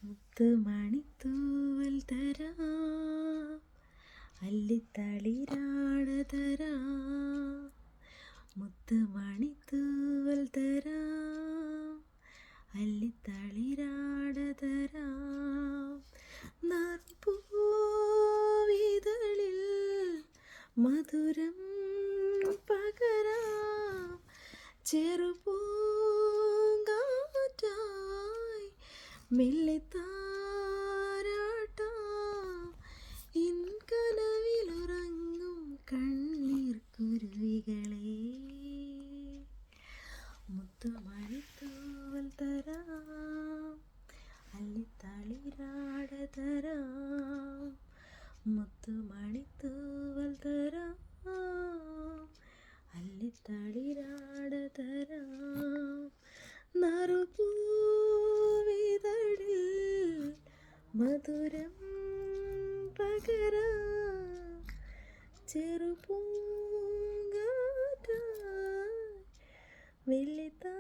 മുത്തുമണിത്തൂവൽ തരാം, അല്ലിത്തളിരാട തരാം. മുത്തുമണിത്തൂവൽ തരാം, അല്ലിത്തളിരാട തരാം. നറുപൂവിതളിൽ മധുരം പകരാം, ചെറുപൂങ്കാറ്റായി മെല്ലെ താരാട്ടാം. ഇൻ കനവിലുറങ്ങും കണ്ണീർ കുരുവികളെ. മുത്തുമണിത്തൂവൽ തരാം, അല്ലിത്തളിരാട തരാം. മുത്തുമണിത്തൂവൽ തരാം, അല്ലിത്തളിരാട തരാം. നറുപൂവിതളിൽ മധുരം പകരാം, ചെറുപൂങ്കാറ്റായി വെള്ളിത്താ